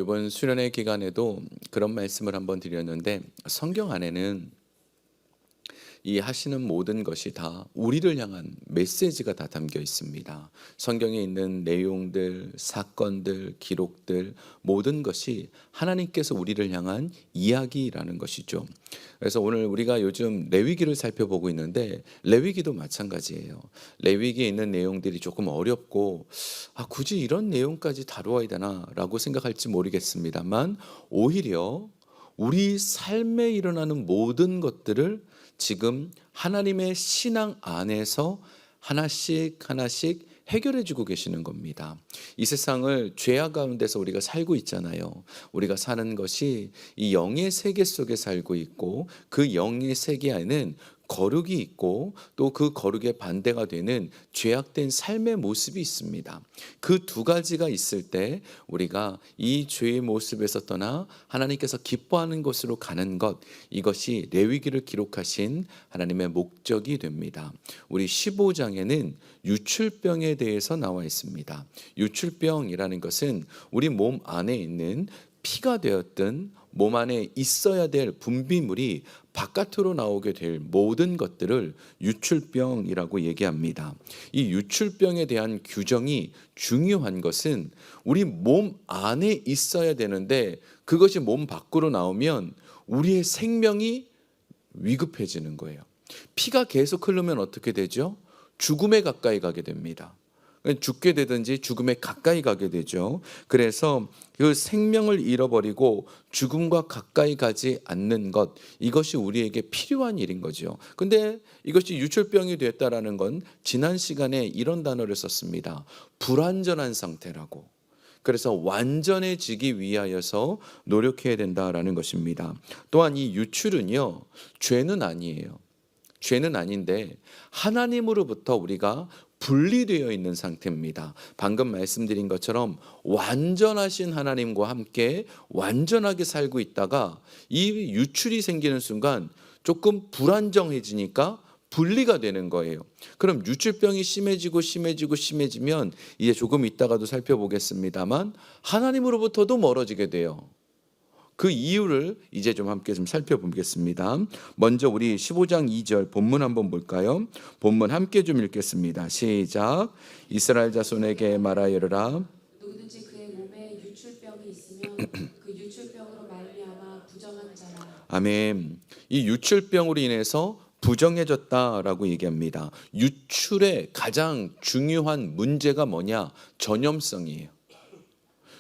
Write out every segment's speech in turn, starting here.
이번 수련회 기간에도 그런 말씀을 한번 드렸는데, 성경 안에는 이 하시는 모든 것이 다 우리를 향한 메시지가 다 담겨 있습니다. 성경에 있는 내용들, 사건들, 기록들, 모든 것이 하나님께서 우리를 향한 이야기라는 것이죠. 그래서 오늘 우리가 요즘 레위기를 살펴보고 있는데, 레위기도 마찬가지예요. 레위기에 있는 내용들이 조금 어렵고, 굳이 이런 내용까지 다루어야 되나라고 생각할지 모르겠습니다만, 오히려 우리 삶에 일어나는 모든 것들을 지금 하나님의 신앙 안에서 하나씩 하나씩 해결해 주고 계시는 겁니다. 이 세상을 죄악 가운데서 우리가 살고 있잖아요. 우리가 사는 것이 이 영의 세계 속에 살고 있고, 그 영의 세계 안에는 거룩이 있고, 또 그 거룩의 반대가 되는 죄악된 삶의 모습이 있습니다. 그 두 가지가 있을 때 우리가 이 죄의 모습에서 떠나 하나님께서 기뻐하는 곳으로 가는 것, 이것이 레위기를 기록하신 하나님의 목적이 됩니다. 우리 15장에는 유출병에 대해서 나와 있습니다. 유출병이라는 것은 우리 몸 안에 있는 피가 되었든 몸 안에 있어야 될 분비물이 바깥으로 나오게 될 모든 것들을 유출병이라고 얘기합니다. 이 유출병에 대한 규정이 중요한 것은 우리 몸 안에 있어야 되는데, 그것이 몸 밖으로 나오면 우리의 생명이 위급해지는 거예요. 피가 계속 흐르면 어떻게 되죠? 죽음에 가까이 가게 됩니다. 죽게 되든지 죽음에 가까이 가게 되죠. 그래서 그 생명을 잃어버리고 죽음과 가까이 가지 않는 것, 이것이 우리에게 필요한 일인 거죠. 근데 이것이 유출병이 됐다라는 건 지난 시간에 이런 단어를 썼습니다. 불완전한 상태라고. 그래서 완전해지기 위하여서 노력해야 된다라는 것입니다. 또한 이 유출은요, 죄는 아니에요. 죄는 아닌데 하나님으로부터 우리가 분리되어 있는 상태입니다. 방금 말씀드린 것처럼 완전하신 하나님과 함께 완전하게 살고 있다가 이 유출이 생기는 순간 조금 불안정해지니까 분리가 되는 거예요. 그럼 유출병이 심해지면 이제 조금 있다가도 살펴보겠습니다만 하나님으로부터도 멀어지게 돼요. 그 이유를 이제 좀 함께 좀 살펴보겠습니다. 먼저 우리 15장 2절 본문 한번 볼까요? 본문 함께 좀 읽겠습니다. 시작. 이스라엘 자손에게 말하여라. 누구든지 그의 몸에 유출병이 있으면 그 유출병으로 말미암아 부정한 자라. 아멘. 이 유출병으로 인해서 부정해졌다라고 얘기합니다. 유출의 가장 중요한 문제가 뭐냐? 전염성이에요.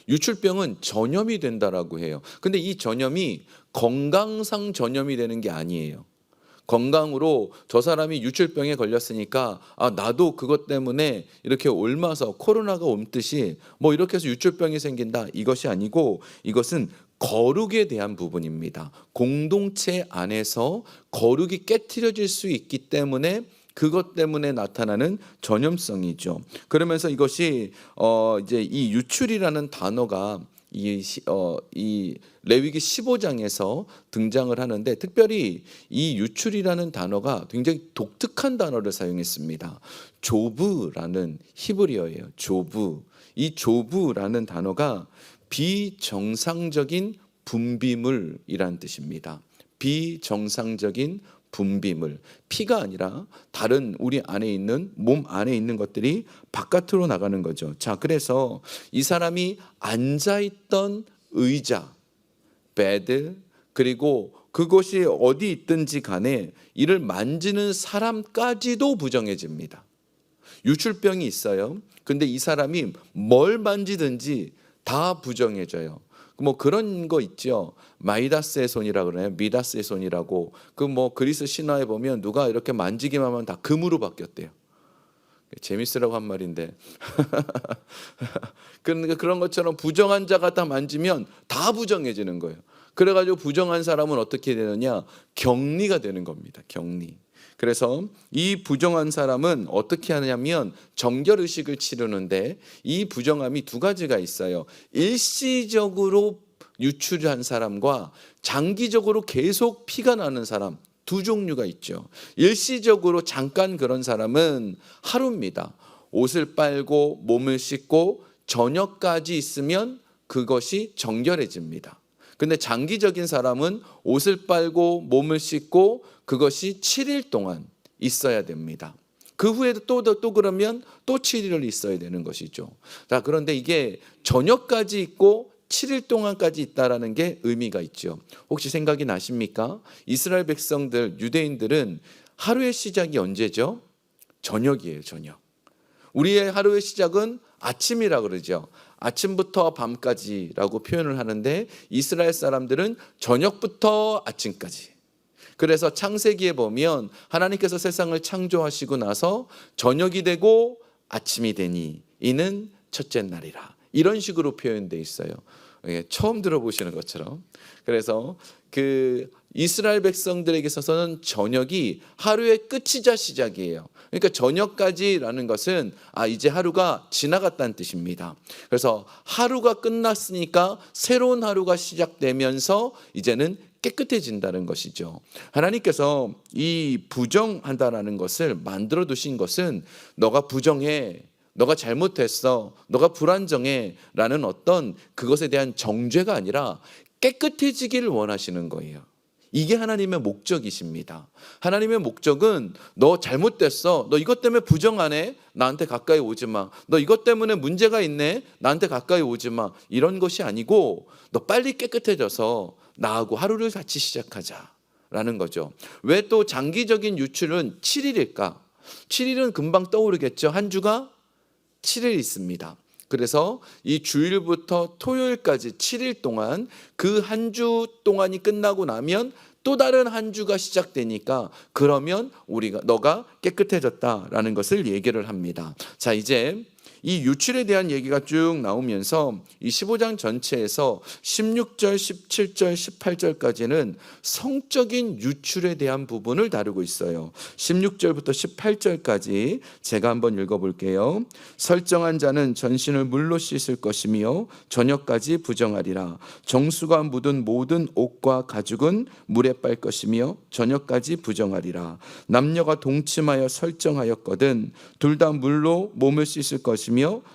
유출병은 전염이 된다라고 해요. 근데 이 전염이 건강상 전염이 되는 게 아니에요. 건강으로 저 사람이 유출병에 걸렸으니까 나도 그것 때문에 이렇게 옮아서 코로나가 옮듯이 뭐 이렇게 해서 유출병이 생긴다, 이것이 아니고 이것은 거룩에 대한 부분입니다. 공동체 안에서 거룩이 깨트려질 수 있기 때문에 그것 때문에 나타나는 전염성이죠. 그러면서 이것이 이제 이 유출이라는 단어가 이 레위기 15장에서 등장을 하는데, 특별히 이 유출이라는 단어가 굉장히 독특한 단어를 사용했습니다. 조브라는 히브리어예요. 조브. 이 조브라는 단어가 비정상적인 분비물이란 뜻입니다. 비정상적인 분비물, 피가 아니라 다른 우리 안에 있는 몸 안에 있는 것들이 바깥으로 나가는 거죠. 자, 그래서 이 사람이 앉아있던 의자, 베드, 그리고 그것이 어디 있든지 간에 이를 만지는 사람까지도 부정해집니다. 유출병이 있어요. 근데 이 사람이 뭘 만지든지 다 부정해져요. 뭐 그런 거 있죠. 마이다스의 손이라고 그러나요? 미다스의 손이라고. 그 뭐 그리스 신화에 보면 누가 이렇게 만지기만 하면 다 금으로 바뀌었대요. 재밌으라고 한 말인데. 그러니까 그런 것처럼 부정한 자가 다 만지면 다 부정해지는 거예요. 그래가지고 부정한 사람은 어떻게 되느냐? 격리가 되는 겁니다. 격리. 그래서 이 부정한 사람은 어떻게 하냐면 정결의식을 치르는데, 이 부정함이 두 가지가 있어요. 일시적으로 유출한 사람과 장기적으로 계속 피가 나는 사람, 두 종류가 있죠. 일시적으로 잠깐 그런 사람은 하루입니다. 옷을 빨고 몸을 씻고 저녁까지 있으면 그것이 정결해집니다. 근데 장기적인 사람은 옷을 빨고 몸을 씻고 그것이 7일 동안 있어야 됩니다. 그 후에도 또 그러면 또 7일을 있어야 되는 것이죠. 자, 그런데 이게 저녁까지 있고 7일 동안까지 있다라는 게 의미가 있죠. 혹시 생각이 나십니까? 이스라엘 백성들, 유대인들은 하루의 시작이 언제죠? 저녁이에요, 저녁. 우리의 하루의 시작은 아침이라 그러죠. 아침부터 밤까지라고 표현을 하는데 이스라엘 사람들은 저녁부터 아침까지. 그래서 창세기에 보면 하나님께서 세상을 창조하시고 나서 저녁이 되고 아침이 되니 이는 첫째 날이라. 이런 식으로 표현되어 있어요. 처음 들어보시는 것처럼. 그래서 그 이스라엘 백성들에게 있어서는 저녁이 하루의 끝이자 시작이에요. 그러니까 저녁까지라는 것은 이제 하루가 지나갔다는 뜻입니다. 그래서 하루가 끝났으니까 새로운 하루가 시작되면서 이제는 깨끗해진다는 것이죠. 하나님께서 이 부정한다라는 것을 만들어 두신 것은 너가 부정해, 너가 잘못했어, 너가 불안정해 라는 어떤 그것에 대한 정죄가 아니라 깨끗해지기를 원하시는 거예요. 이게 하나님의 목적이십니다. 하나님의 목적은 너 잘못됐어, 너 이것 때문에 부정하네, 나한테 가까이 오지 마. 너 이것 때문에 문제가 있네, 나한테 가까이 오지 마. 이런 것이 아니고 너 빨리 깨끗해져서 나하고 하루를 같이 시작하자라는 거죠. 왜 또 장기적인 유출은 7일일까? 7일은 금방 떠오르겠죠. 한 주가 7일 있습니다. 그래서 이 주일부터 토요일까지 7일 동안 그 한 주 동안이 끝나고 나면 또 다른 한 주가 시작되니까 그러면 너가 깨끗해졌다라는 것을 얘기를 합니다. 자, 이제 이 유출에 대한 얘기가 쭉 나오면서 이 15장 전체에서 16절, 17절, 18절까지는 성적인 유출에 대한 부분을 다루고 있어요. 16절부터 18절까지 제가 한번 읽어볼게요. 설정한 자는 전신을 물로 씻을 것이며 저녁까지 부정하리라. 정수가 묻은 모든 옷과 가죽은 물에 빨 것이며 저녁까지 부정하리라. 남녀가 동침하여 설정하였거든 둘 다 물로 몸을 씻을 것이며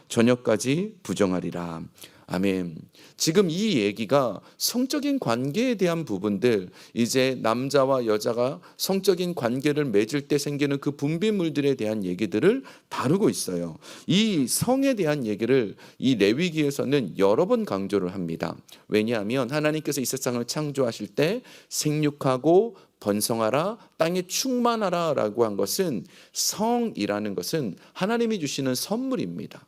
저녁까지 부정하리라. 아멘. 지금 이 얘기가 성적인 관계에 대한 부분들, 이제 남자와 여자가 성적인 관계를 맺을 때 생기는 그 분비물들에 대한 얘기들을 다루고 있어요. 이 성에 대한 얘기를 이 레위기에서는 여러 번 강조를 합니다. 왜냐하면 하나님께서 이 세상을 창조하실 때 생육하고 번성하라, 땅에 충만하라 라고 한 것은, 성이라는 것은 하나님이 주시는 선물입니다.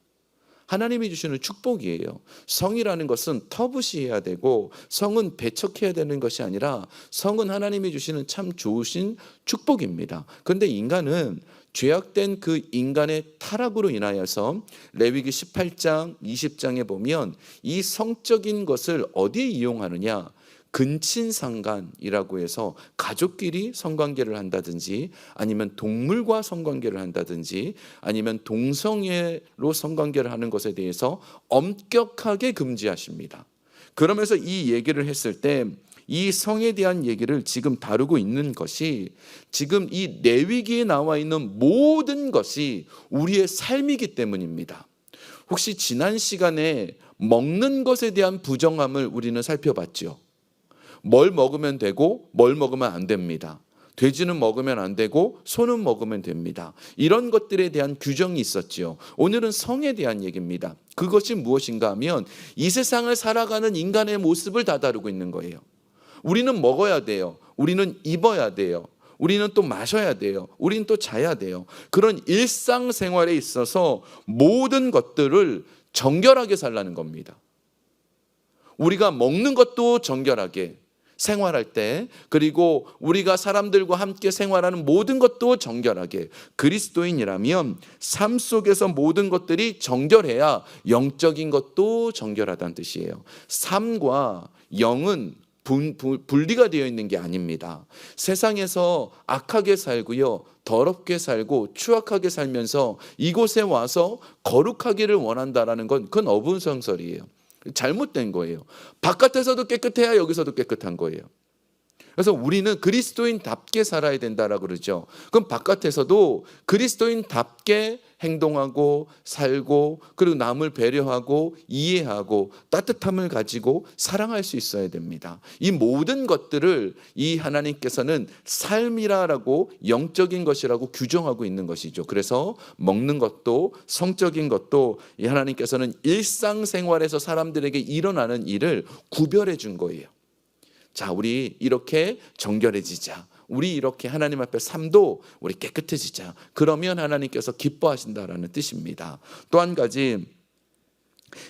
하나님이 주시는 축복이에요. 성이라는 것은 터부시해야 되고 성은 배척해야 되는 것이 아니라 성은 하나님이 주시는 참 좋으신 축복입니다. 그런데 인간은 죄악된 그 인간의 타락으로 인하여서 레위기 18장, 20장에 보면 이 성적인 것을 어디에 이용하느냐? 근친상간이라고 해서 가족끼리 성관계를 한다든지 아니면 동물과 성관계를 한다든지 아니면 동성애로 성관계를 하는 것에 대해서 엄격하게 금지하십니다. 그러면서 이 얘기를 했을 때 이 성에 대한 얘기를 지금 다루고 있는 것이 지금 이 레위기에 나와 있는 모든 것이 우리의 삶이기 때문입니다. 혹시 지난 시간에 먹는 것에 대한 부정함을 우리는 살펴봤죠. 뭘 먹으면 되고 뭘 먹으면 안 됩니다. 돼지는 먹으면 안 되고 소는 먹으면 됩니다. 이런 것들에 대한 규정이 있었지요. 오늘은 성에 대한 얘기입니다. 그것이 무엇인가 하면 이 세상을 살아가는 인간의 모습을 다 다루고 있는 거예요. 우리는 먹어야 돼요. 우리는 입어야 돼요. 우리는 또 마셔야 돼요. 우리는 또 자야 돼요. 그런 일상생활에 있어서 모든 것들을 정결하게 살라는 겁니다. 우리가 먹는 것도 정결하게 생활할 때, 그리고 우리가 사람들과 함께 생활하는 모든 것도 정결하게, 그리스도인이라면 삶 속에서 모든 것들이 정결해야 영적인 것도 정결하다는 뜻이에요. 삶과 영은 분리가 되어 있는 게 아닙니다. 세상에서 악하게 살고요, 더럽게 살고 추악하게 살면서 이곳에 와서 거룩하기를 원한다라는 건 그건 어분성설이에요. 잘못된 거예요. 바깥에서도 깨끗해야 여기서도 깨끗한 거예요. 그래서 우리는 그리스도인답게 살아야 된다라고 그러죠. 그럼 바깥에서도 그리스도인답게 행동하고 살고 그리고 남을 배려하고 이해하고 따뜻함을 가지고 사랑할 수 있어야 됩니다. 이 모든 것들을 이 하나님께서는 삶이라고 영적인 것이라고 규정하고 있는 것이죠. 그래서 먹는 것도 성적인 것도 이 하나님께서는 일상생활에서 사람들에게 일어나는 일을 구별해 준 거예요. 자, 우리 이렇게 정결해지자. 우리 이렇게 하나님 앞에 삶도 우리 깨끗해지자. 그러면 하나님께서 기뻐하신다라는 뜻입니다. 또 한 가지,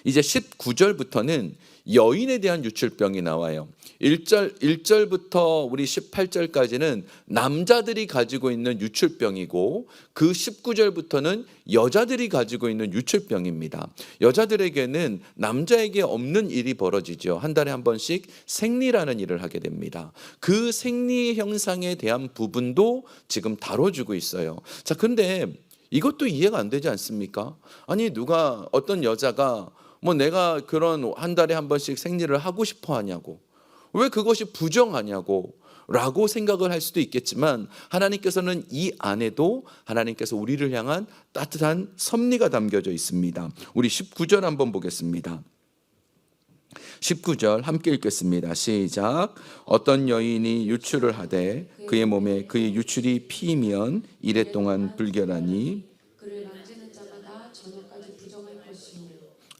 이제 19절부터는 여인에 대한 유출병이 나와요. 1절부터 우리 18절까지는 남자들이 가지고 있는 유출병이고 그 19절부터는 여자들이 가지고 있는 유출병입니다. 여자들에게는 남자에게 없는 일이 벌어지죠. 한 달에 한 번씩 생리라는 일을 하게 됩니다. 그 생리 현상에 대한 부분도 지금 다뤄주고 있어요. 자, 근데 이것도 이해가 안 되지 않습니까? 아니, 누가 어떤 여자가 뭐 내가 그런 한 달에 한 번씩 생리를 하고 싶어 하냐고, 왜 그것이 부정하냐고 라고 생각을 할 수도 있겠지만, 하나님께서는 이 안에도 하나님께서 우리를 향한 따뜻한 섭리가 담겨져 있습니다. 우리 19절 한번 보겠습니다. 19절 함께 읽겠습니다. 시작. 어떤 여인이 유출을 하되 그의 몸에 그의 유출이 피면 이래 동안 불결하니 그를 만지는 자마다 저녁까지 부정할 것이요.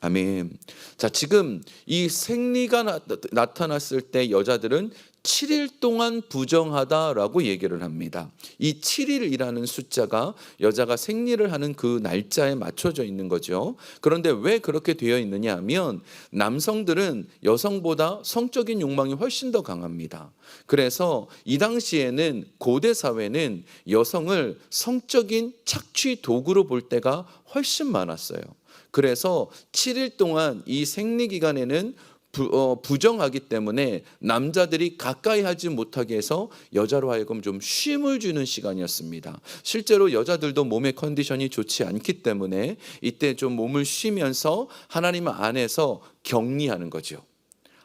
아멘. 자, 지금 이 생리가 나타났을 때 여자들은 7일 동안 부정하다라고 얘기를 합니다. 이 7일이라는 숫자가 여자가 생리를 하는 그 날짜에 맞춰져 있는 거죠. 그런데 왜 그렇게 되어 있느냐 하면 남성들은 여성보다 성적인 욕망이 훨씬 더 강합니다. 그래서 이 당시에는 고대 사회는 여성을 성적인 착취 도구로 볼 때가 훨씬 많았어요. 그래서 7일 동안 이 생리 기간에는 부정하기 때문에 남자들이 가까이 하지 못하게 해서 여자로 하여금 좀 쉼을 주는 시간이었습니다. 실제로 여자들도 몸의 컨디션이 좋지 않기 때문에 이때 좀 몸을 쉬면서 하나님 안에서 격리하는 거죠.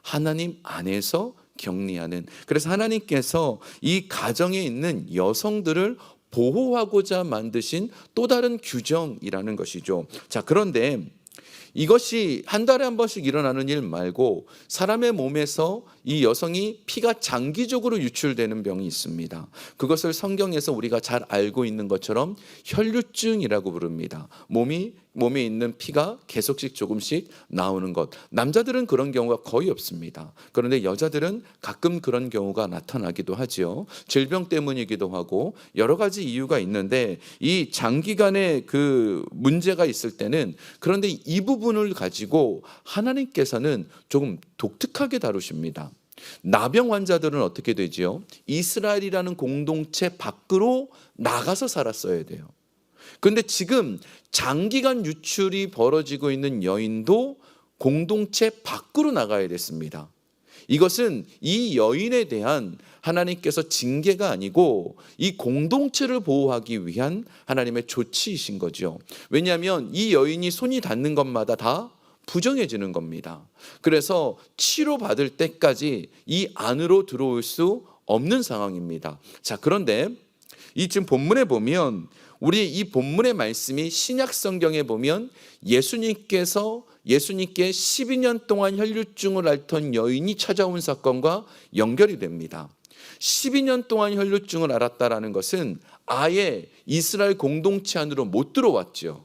하나님 안에서 격리하는. 그래서 하나님께서 이 가정에 있는 여성들을 보호하고자 만드신 또 다른 규정이라는 것이죠. 자, 그런데 이것이 한 달에 한 번씩 일어나는 일 말고 사람의 몸에서 이 여성이 피가 장기적으로 유출되는 병이 있습니다. 그것을 성경에서 우리가 잘 알고 있는 것처럼 혈류증이라고 부릅니다. 몸에 있는 피가 계속씩 조금씩 나오는 것. 남자들은 그런 경우가 거의 없습니다. 그런데 여자들은 가끔 그런 경우가 나타나기도 하죠. 질병 때문이기도 하고 여러 가지 이유가 있는데 이 장기간의 그 문제가 있을 때는, 그런데 이 부분을 가지고 하나님께서는 조금 독특하게 다루십니다. 나병 환자들은 어떻게 되지요? 이스라엘이라는 공동체 밖으로 나가서 살았어야 돼요. 그런데 지금 장기간 유출이 벌어지고 있는 여인도 공동체 밖으로 나가야 됐습니다. 이것은 이 여인에 대한 하나님께서 징계가 아니고 이 공동체를 보호하기 위한 하나님의 조치이신 거죠. 왜냐하면 이 여인이 손이 닿는 것마다 다 부정해지는 겁니다. 그래서 치료받을 때까지 이 안으로 들어올 수 없는 상황입니다. 자, 그런데 이 지금 본문에 보면, 우리 이 본문의 말씀이 신약 성경에 보면 예수님께 12년 동안 혈류증을 앓던 여인이 찾아온 사건과 연결이 됩니다. 12년 동안 혈류증을 앓았다라는 것은 아예 이스라엘 공동체 안으로 못 들어왔죠.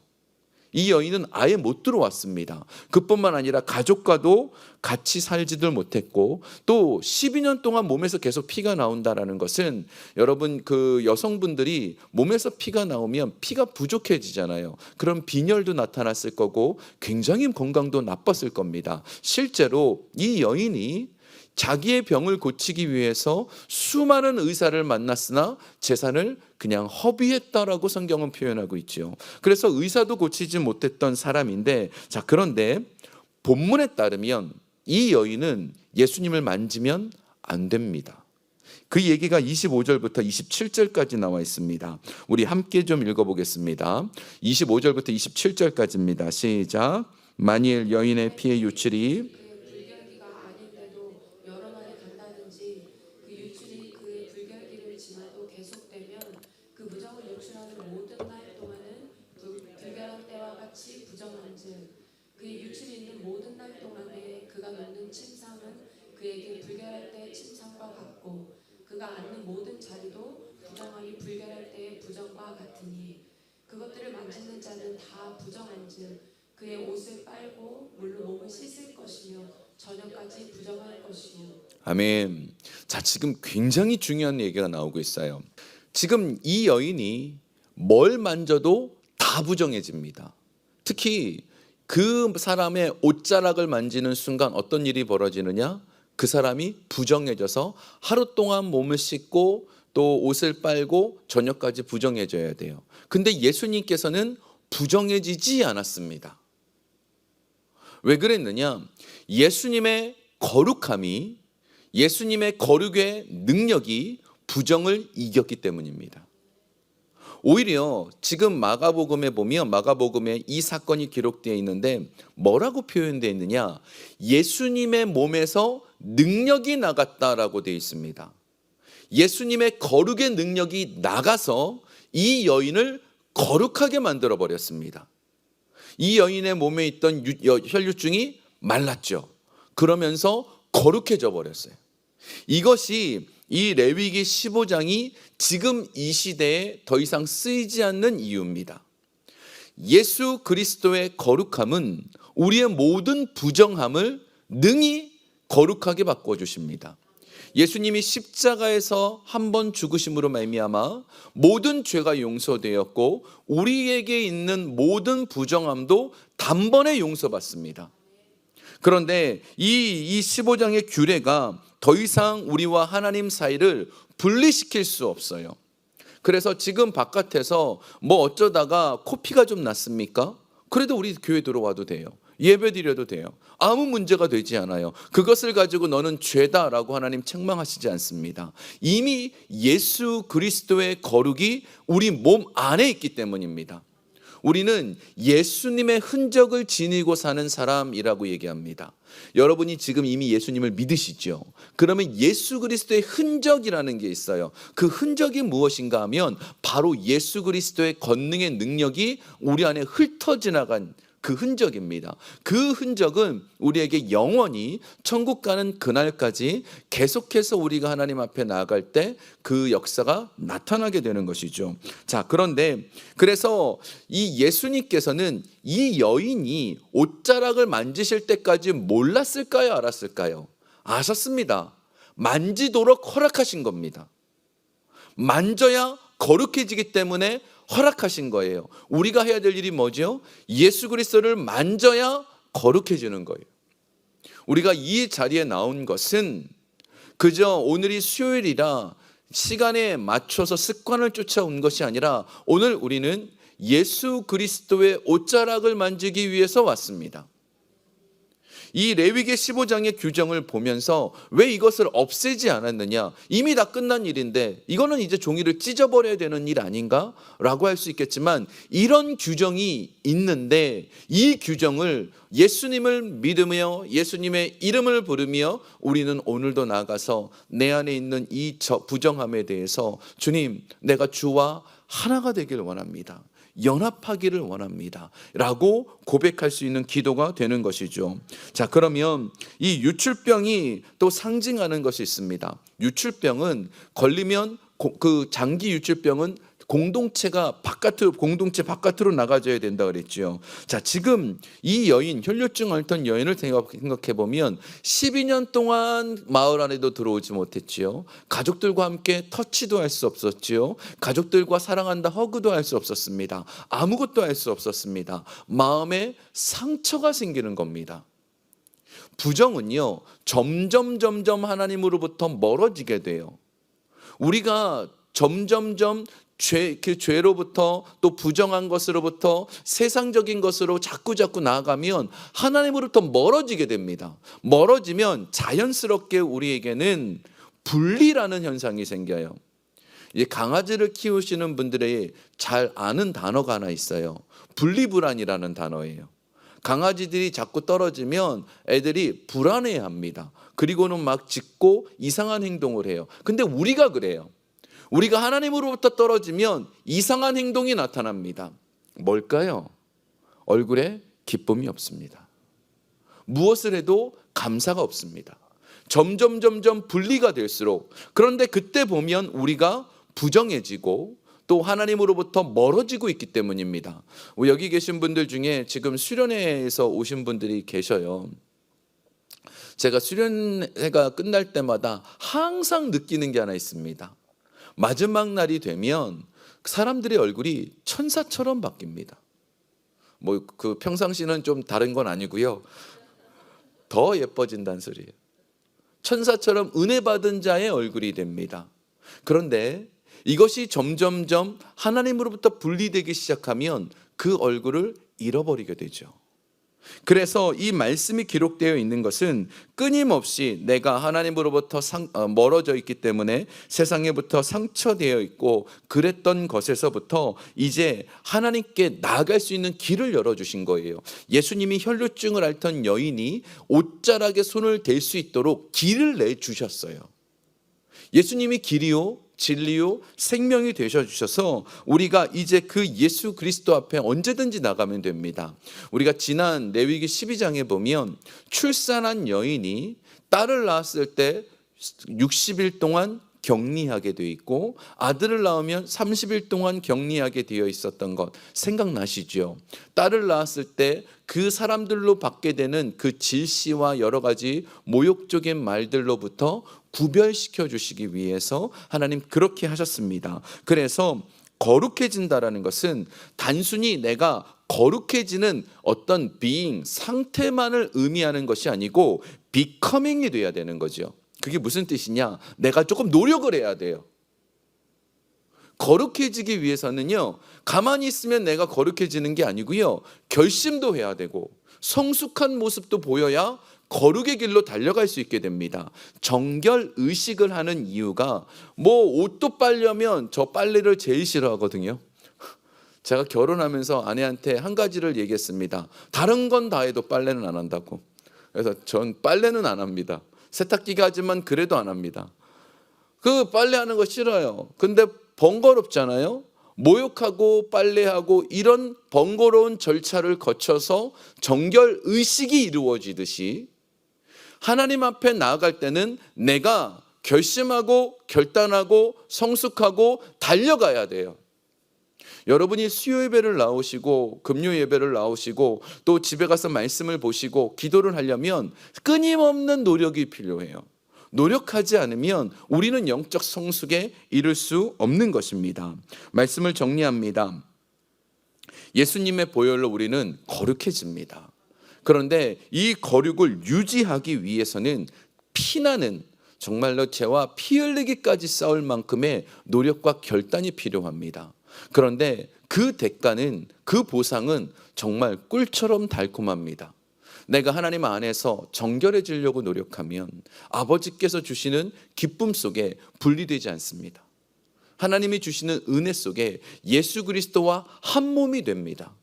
이 여인은 아예 못 들어왔습니다. 그뿐만 아니라 가족과도 같이 살지들 못했고, 또 12년 동안 몸에서 계속 피가 나온다라는 것은, 여러분 그 여성분들이 몸에서 피가 나오면 피가 부족해지잖아요. 그럼 빈혈도 나타났을 거고 굉장히 건강도 나빴을 겁니다. 실제로 이 여인이 자기의 병을 고치기 위해서 수많은 의사를 만났으나 재산을 그냥 허비했다라고 성경은 표현하고 있죠. 그래서 의사도 고치지 못했던 사람인데, 자, 그런데 본문에 따르면 이 여인은 예수님을 만지면 안 됩니다. 그 얘기가 25절부터 27절까지 나와 있습니다. 우리 함께 좀 읽어보겠습니다. 25절부터 27절까지입니다. 시작. 만일 여인의 피의 유출이 불결기가 아닌데도 여러 날이 간다든지 그 유출이 지나도 계속되면 그 부정을 유출하는 모든 날 동안은 불결한 때와 같이 부정한즉 그의 유출이 있는 모든 날 동안에 그가 놓는 침상은 그에게 불결할 때의 침상과 같고 그가 앉는 모든 자리도 부정하니 불결할 때의 부정과 같으니 그것들을 만지는 자는 다 부정한즉 그의 옷을 빨고 물로 몸을 씻을 것이며 저녁까지 부정할 것이요. 아멘. 자, 지금 굉장히 중요한 얘기가 나오고 있어요. 지금 이 여인이 뭘 만져도 다 부정해집니다. 특히 그 사람의 옷자락을 만지는 순간 어떤 일이 벌어지느냐? 그 사람이 부정해져서 하루 동안 몸을 씻고 또 옷을 빨고 저녁까지 부정해져야 돼요. 근데 예수님께서는 부정해지지 않았습니다. 왜 그랬느냐? 예수님의 거룩함이, 예수님의 거룩의 능력이 부정을 이겼기 때문입니다. 오히려 지금 마가복음에 보면 마가복음에 이 사건이 기록되어 있는데 뭐라고 표현되어 있느냐? 예수님의 몸에서 능력이 나갔다라고 되어 있습니다. 예수님의 거룩의 능력이 나가서 이 여인을 거룩하게 만들어 버렸습니다. 이 여인의 몸에 있던 혈류증이 말랐죠. 그러면서 거룩해져 버렸어요. 이것이 이 레위기 15장이 지금 이 시대에 더 이상 쓰이지 않는 이유입니다. 예수 그리스도의 거룩함은 우리의 모든 부정함을 능히 거룩하게 바꿔주십니다. 예수님이 십자가에서 한 번 죽으심으로 말미암아 모든 죄가 용서되었고 우리에게 있는 모든 부정함도 단번에 용서받습니다. 그런데 이 15장의 규례가 더 이상 우리와 하나님 사이를 분리시킬 수 없어요. 그래서 지금 바깥에서 뭐 어쩌다가 코피가 좀 났습니까? 그래도 우리 교회 들어와도 돼요. 예배 드려도 돼요. 아무 문제가 되지 않아요. 그것을 가지고 너는 죄다라고 하나님 책망하시지 않습니다. 이미 예수 그리스도의 거룩이 우리 몸 안에 있기 때문입니다. 우리는 예수님의 흔적을 지니고 사는 사람이라고 얘기합니다. 여러분이 지금 이미 예수님을 믿으시죠? 그러면 예수 그리스도의 흔적이라는 게 있어요. 그 흔적이 무엇인가 하면 바로 예수 그리스도의 권능의 능력이 우리 안에 훑어 지나간 그 흔적입니다. 그 흔적은 우리에게 영원히 천국 가는 그날까지 계속해서 우리가 하나님 앞에 나아갈 때 그 역사가 나타나게 되는 것이죠. 자, 그런데 그래서 이 예수님께서는 이 여인이 옷자락을 만지실 때까지 몰랐을까요? 알았을까요? 아셨습니다. 만지도록 허락하신 겁니다. 만져야 거룩해지기 때문에 허락하신 거예요. 우리가 해야 될 일이 뭐죠? 예수 그리스도를 만져야 거룩해지는 거예요. 우리가 이 자리에 나온 것은 그저 오늘이 수요일이라 시간에 맞춰서 습관을 쫓아온 것이 아니라 오늘 우리는 예수 그리스도의 옷자락을 만지기 위해서 왔습니다. 이 레위기 15장의 규정을 보면서 왜 이것을 없애지 않았느냐? 이미 다 끝난 일인데 이거는 이제 종이를 찢어버려야 되는 일 아닌가? 라고 할 수 있겠지만 이런 규정이 있는데 이 규정을 예수님을 믿으며 예수님의 이름을 부르며 우리는 오늘도 나가서 내 안에 있는 이 부정함에 대해서 주님, 내가 주와 하나가 되길 원합니다. 연합하기를 원합니다 라고 고백할 수 있는 기도가 되는 것이죠. 자, 그러면 이 유출병이 또 상징하는 것이 있습니다. 유출병은 걸리면 그 장기 유출병은 공동체 바깥으로 나가줘야 된다 그랬죠. 자, 지금 이 여인, 혈류증 앓던 여인을 생각해 보면 12년 동안 마을 안에도 들어오지 못했지요. 가족들과 함께 터치도 할 수 없었지요. 가족들과 사랑한다 허그도 할 수 없었습니다. 아무것도 할 수 없었습니다. 마음에 상처가 생기는 겁니다. 부정은요, 점점 하나님으로부터 멀어지게 돼요. 우리가 점점 그 죄로부터 또 부정한 것으로부터 세상적인 것으로 자꾸 나아가면 하나님으로부터 멀어지게 됩니다. 멀어지면 자연스럽게 우리에게는 분리라는 현상이 생겨요. 이 강아지를 키우시는 분들이 잘 아는 단어가 하나 있어요. 분리불안이라는 단어예요. 강아지들이 자꾸 떨어지면 애들이 불안해합니다. 그리고는 막 짖고 이상한 행동을 해요. 근데 우리가 그래요. 우리가 하나님으로부터 떨어지면 이상한 행동이 나타납니다. 뭘까요? 얼굴에 기쁨이 없습니다. 무엇을 해도 감사가 없습니다. 점점 분리가 될수록, 그런데 그때 보면 우리가 부정해지고 또 하나님으로부터 멀어지고 있기 때문입니다. 여기 계신 분들 중에 지금 수련회에서 오신 분들이 계셔요. 제가 수련회가 끝날 때마다 항상 느끼는 게 하나 있습니다. 마지막 날이 되면 사람들의 얼굴이 천사처럼 바뀝니다. 그 평상시는 좀 다른 건 아니고요. 더 예뻐진다는 소리예요. 천사처럼 은혜 받은 자의 얼굴이 됩니다. 그런데 이것이 점점점 하나님으로부터 분리되기 시작하면 그 얼굴을 잃어버리게 되죠. 그래서 이 말씀이 기록되어 있는 것은 끊임없이 내가 하나님으로부터 멀어져 있기 때문에 세상에부터 상처되어 있고 그랬던 것에서부터 이제 하나님께 나아갈 수 있는 길을 열어주신 거예요. 예수님이 혈루증을 앓던 여인이 옷자락에 손을 댈 수 있도록 길을 내주셨어요. 예수님이 길이요 진리요 생명이 되셔 주셔서 우리가 이제 그 예수 그리스도 앞에 언제든지 나가면 됩니다. 우리가 지난 레위기 12장에 보면 출산한 여인이 딸을 낳았을 때 60일 동안 격리하게 되어 있고 아들을 낳으면 30일 동안 격리하게 되어 있었던 것 생각나시죠? 딸을 낳았을 때 그 사람들로 받게 되는 그 질시와 여러 가지 모욕적인 말들로부터 구별시켜 주시기 위해서 하나님 그렇게 하셨습니다. 그래서 거룩해진다라는 것은 단순히 내가 거룩해지는 어떤 being, 상태만을 의미하는 것이 아니고 becoming이 돼야 되는 거죠. 그게 무슨 뜻이냐? 내가 조금 노력을 해야 돼요. 거룩해지기 위해서는요, 가만히 있으면 내가 거룩해지는 게 아니고요, 결심도 해야 되고 성숙한 모습도 보여야 거룩의 길로 달려갈 수 있게 됩니다. 정결 의식을 하는 이유가 옷도 빨려면 저 빨래를 제일 싫어하거든요. 제가 결혼하면서 아내한테 한 가지를 얘기했습니다. 다른 건 다 해도 빨래는 안 한다고. 그래서 전 빨래는 안 합니다. 세탁기가 하지만 그래도 안 합니다. 그 빨래하는 거 싫어요. 근데 번거롭잖아요. 모욕하고 빨래하고 이런 번거로운 절차를 거쳐서 정결 의식이 이루어지듯이 하나님 앞에 나아갈 때는 내가 결심하고 결단하고 성숙하고 달려가야 돼요. 여러분이 수요 예배를 나오시고 금요 예배를 나오시고 또 집에 가서 말씀을 보시고 기도를 하려면 끊임없는 노력이 필요해요. 노력하지 않으면 우리는 영적 성숙에 이를 수 없는 것입니다. 말씀을 정리합니다. 예수님의 보혈로 우리는 거룩해집니다. 그런데 이 거룩을 유지하기 위해서는 피나는 정말로 죄와 피 흘리기까지 싸울 만큼의 노력과 결단이 필요합니다. 그런데 그 대가는, 그 보상은 정말 꿀처럼 달콤합니다. 내가 하나님 안에서 정결해지려고 노력하면 아버지께서 주시는 기쁨 속에 분리되지 않습니다. 하나님이 주시는 은혜 속에 예수 그리스도와 한 몸이 됩니다.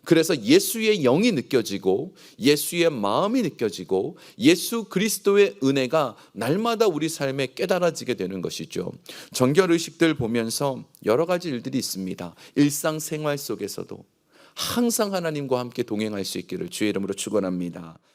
그래서 예수의 영이 느껴지고 예수의 마음이 느껴지고 예수 그리스도의 은혜가 날마다 우리 삶에 깨달아지게 되는 것이죠. 정결의식들 보면서 여러 가지 일들이 있습니다. 일상생활 속에서도 항상 하나님과 함께 동행할 수 있기를 주의 이름으로 축원합니다.